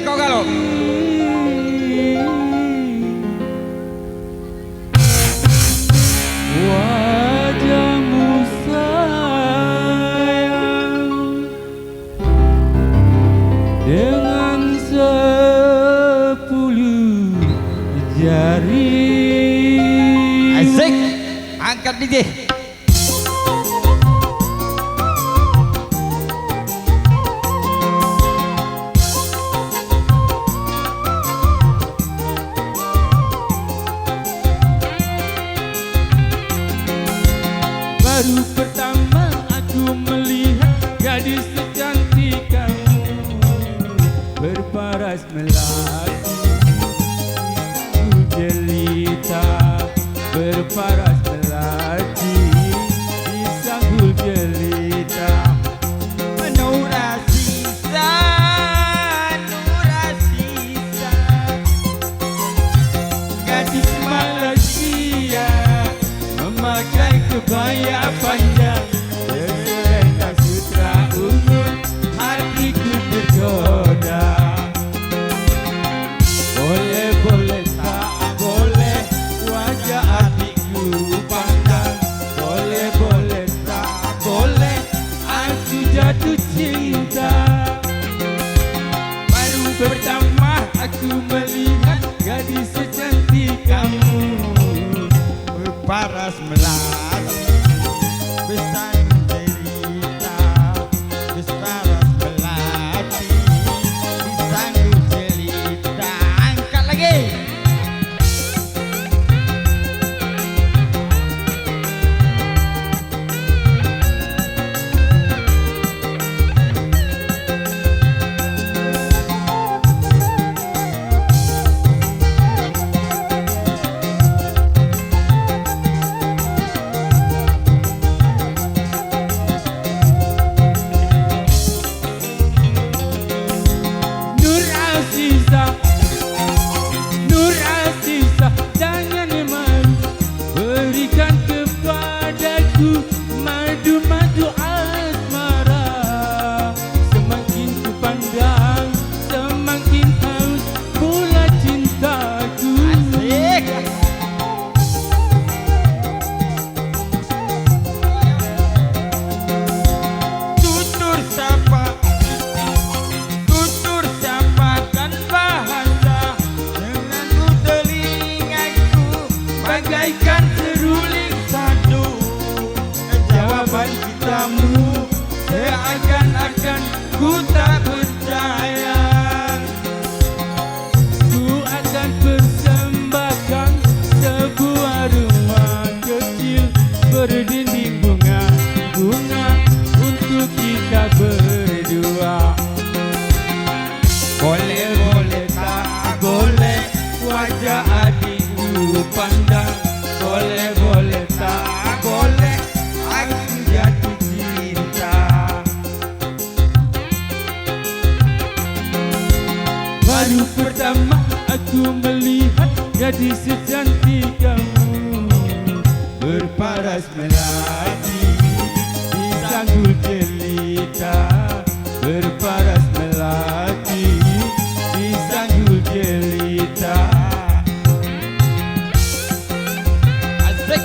kau kalau. Wajahmu sayang dengan 10 jari. Asik. Angkat DJ. Baru pertama aku melihat gadis secantik kamu berparas melati, jelita berparas melati di sanggul jelita. Nurasisa, Nurasisa, Gadis Malaysia memakai kebaya panjang berselendang sutra ungu, hatiku tergoda. Boleh boleh tak boleh wajah hatiku pandang. Boleh boleh tak boleh aku jatuh cinta. Baru pertama aku melihat gadis secantik kamu berparas melati, bersandung jelita, berparas melati, disandung jelita. Angkat lagi. Nur Aziza, Nur Aziza, jangan malu, berikan kepadaku madu-madu asmara. Semakin ku pandang, semakin haus pula cintaku. Asik. Tutur sapa, tutur sapakan bahasa denganku telingaku bagaikan seruling sadu. Jawaban cintamu seakan-akan ku tak percaya. Ku akan persembahkan sebuah rumah kecil berdinding bunga-bunga untuk kita berdua. Boleh boleh tak boleh Wajah adikku pandang, boleh boleh tak boleh aku jatuh cinta. baru pertama aku melihat gadis secantik kamu berparas melati di sanggul jelita, berparas melati di sanggul jelita. Asik.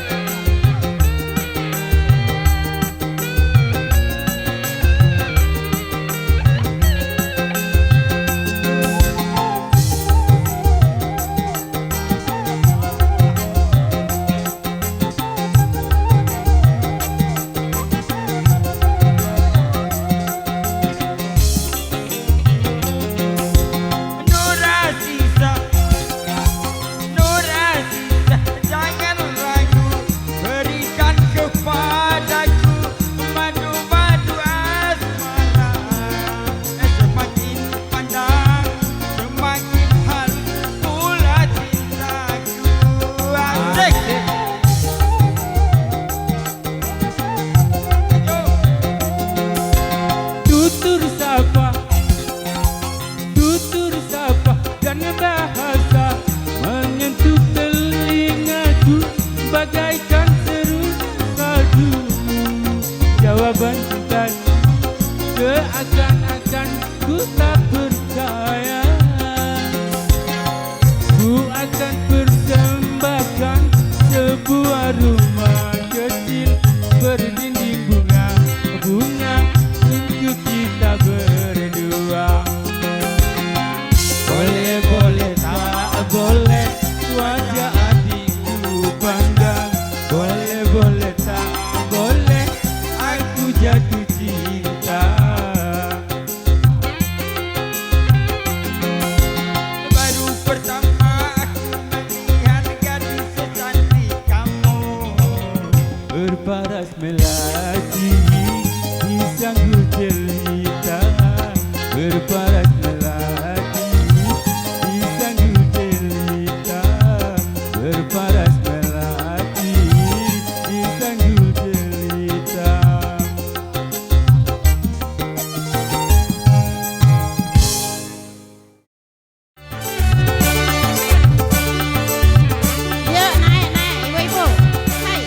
berparas melati di sanggul jelita, berparas melati di sanggul jelita. Yuk naik ibu-ibu. Hai.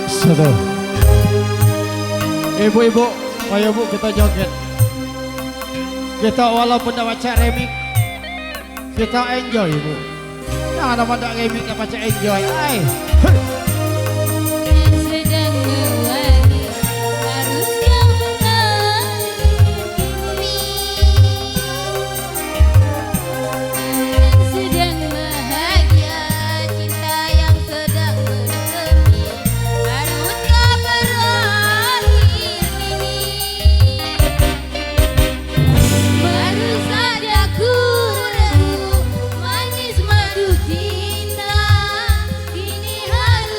Sudah. Ibu-ibu, ayo bu kita joget. Kita walaupun tak baca remix, kita enjoy bu. Nah, ada pada remix tak baca enjoy. Ay. Yang sedang mewangi harus yang menangis. Yang sedang bahagia cinta yang sedang bersemi haruskah berakhir ini. Baru saja ku remuk manis madu cinta, kini harus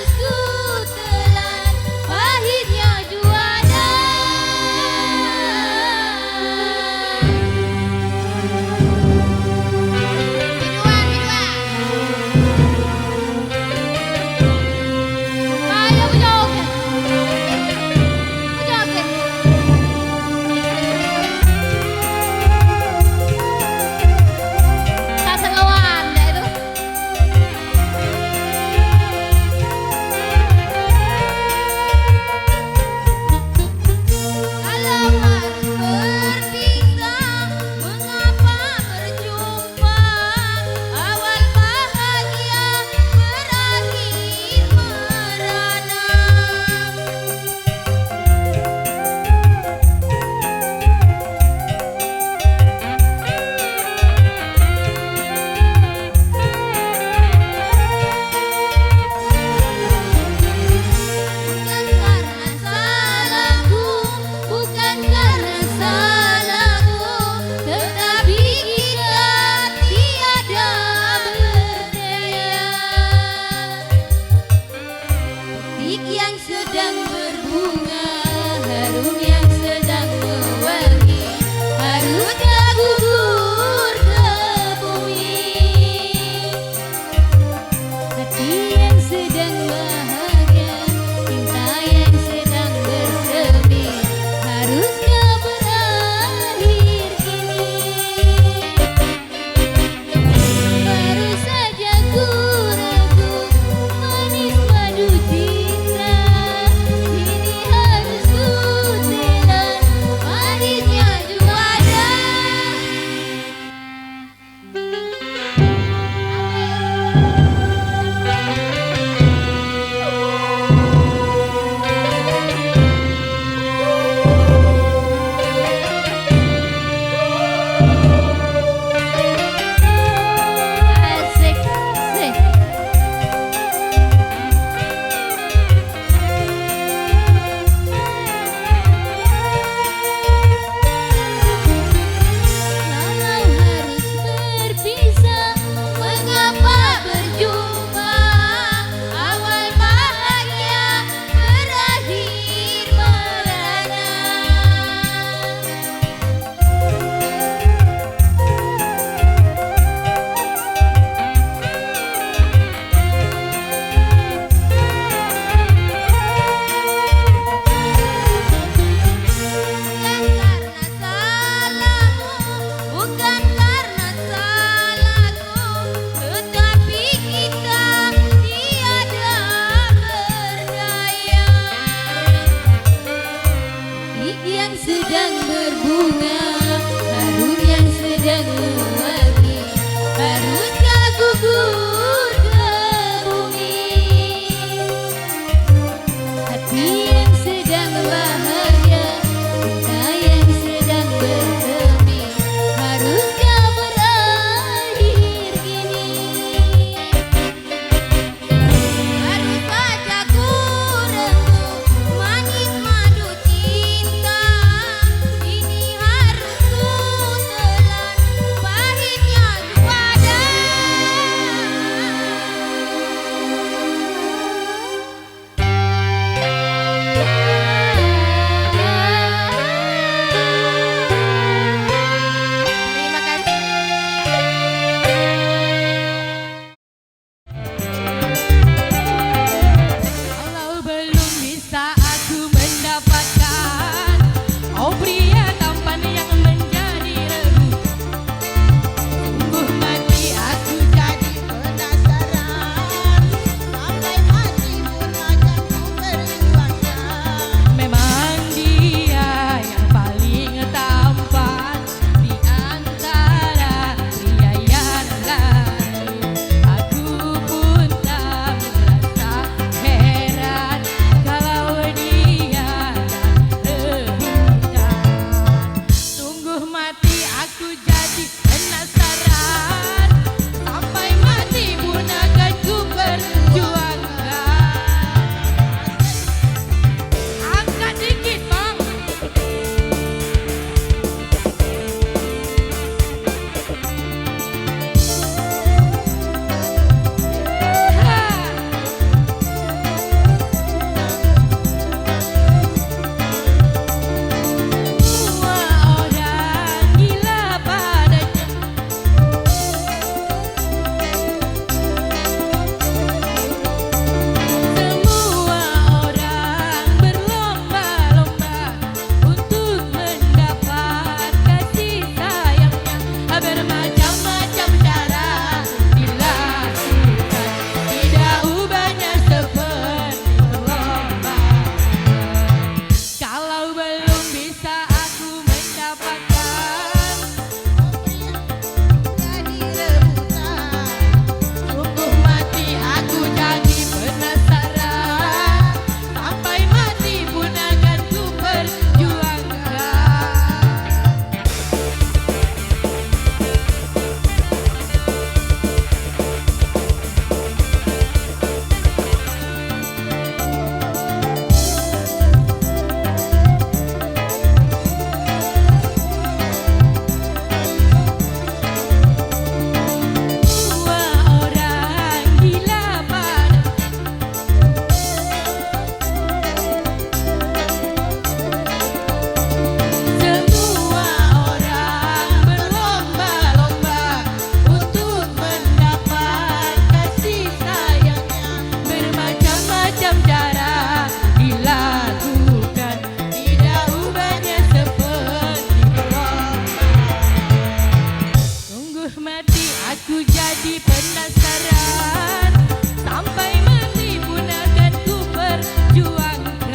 mati aku jadi penasaran sampai mati pun akan ku perjuangkan.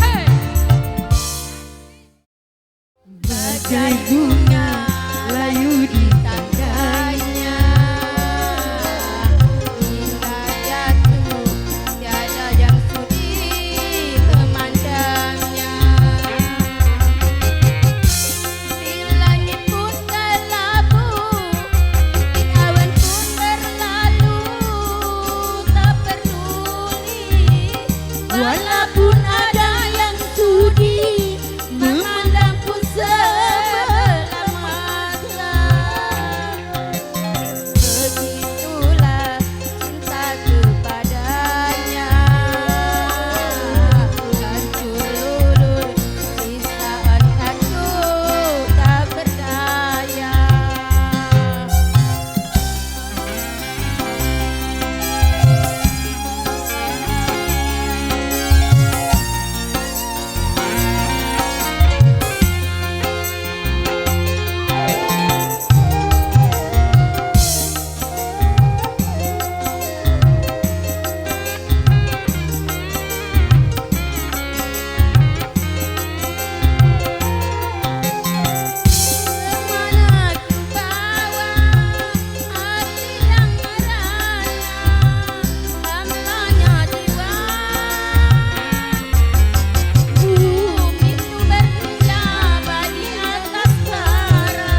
Hey! Bagai bunga layu di tangganya hingga jatuh tiada yang sudi memandangnya. Di langit pun terlabu, di awan pun berlalu, tak peduli walaupun ada yang sudi memandangku sebelah mata. Begitulah cintaku padanya, hancur lulur di saat aku tak berdaya. Kemana ku bawa hati yang merana, hambanya jiwa. Bumi itu berjaba di atas bara.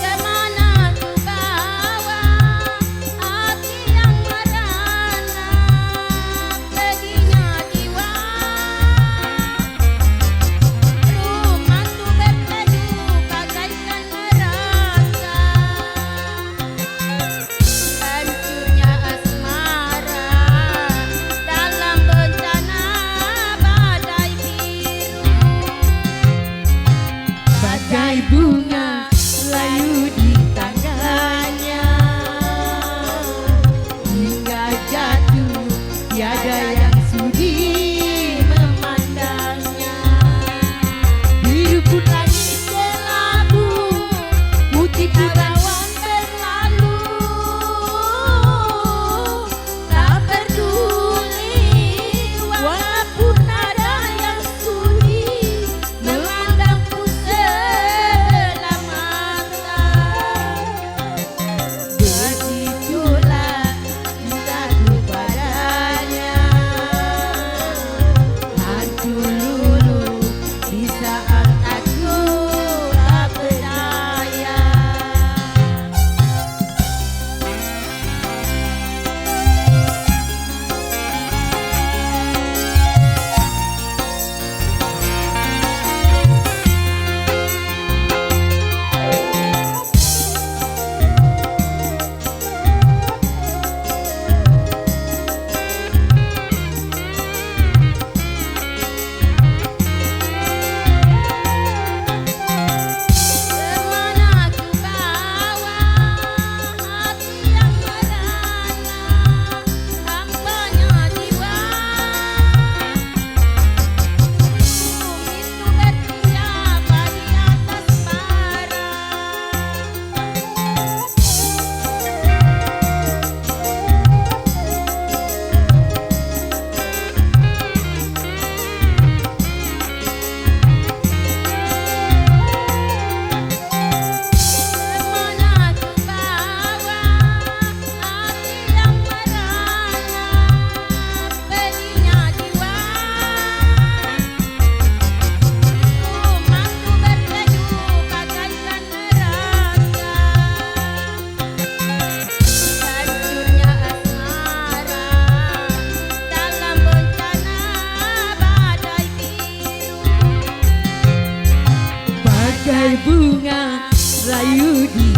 Kemana ku bawa hati yang merana, pedihnya jiwa. Rumahku berteduh bagaikan neraka, hancurnya asmara dalam bencana badai biru. Bagai bunga layu di tangganya hingga jatuh tiada yang sudi memandangnya. Biru pun langit kelabu, putih pun awan berlalu, tak peduli walaupun ada yang sudi memandangku sebelah mata. Begitulah cintaku padanya, hancur luluh di saat aku tak berdaya. Kemana ku bawa hati yang merana, hambanya jiwa. Bumi itu berjaba di atas bara. Kemana ku bawa hati yang merana, pedihnya jiwa. Rumahku berteduh bagaikan neraka, hancurnya asmara dalam bencana badai biru. Bagai bunga layu di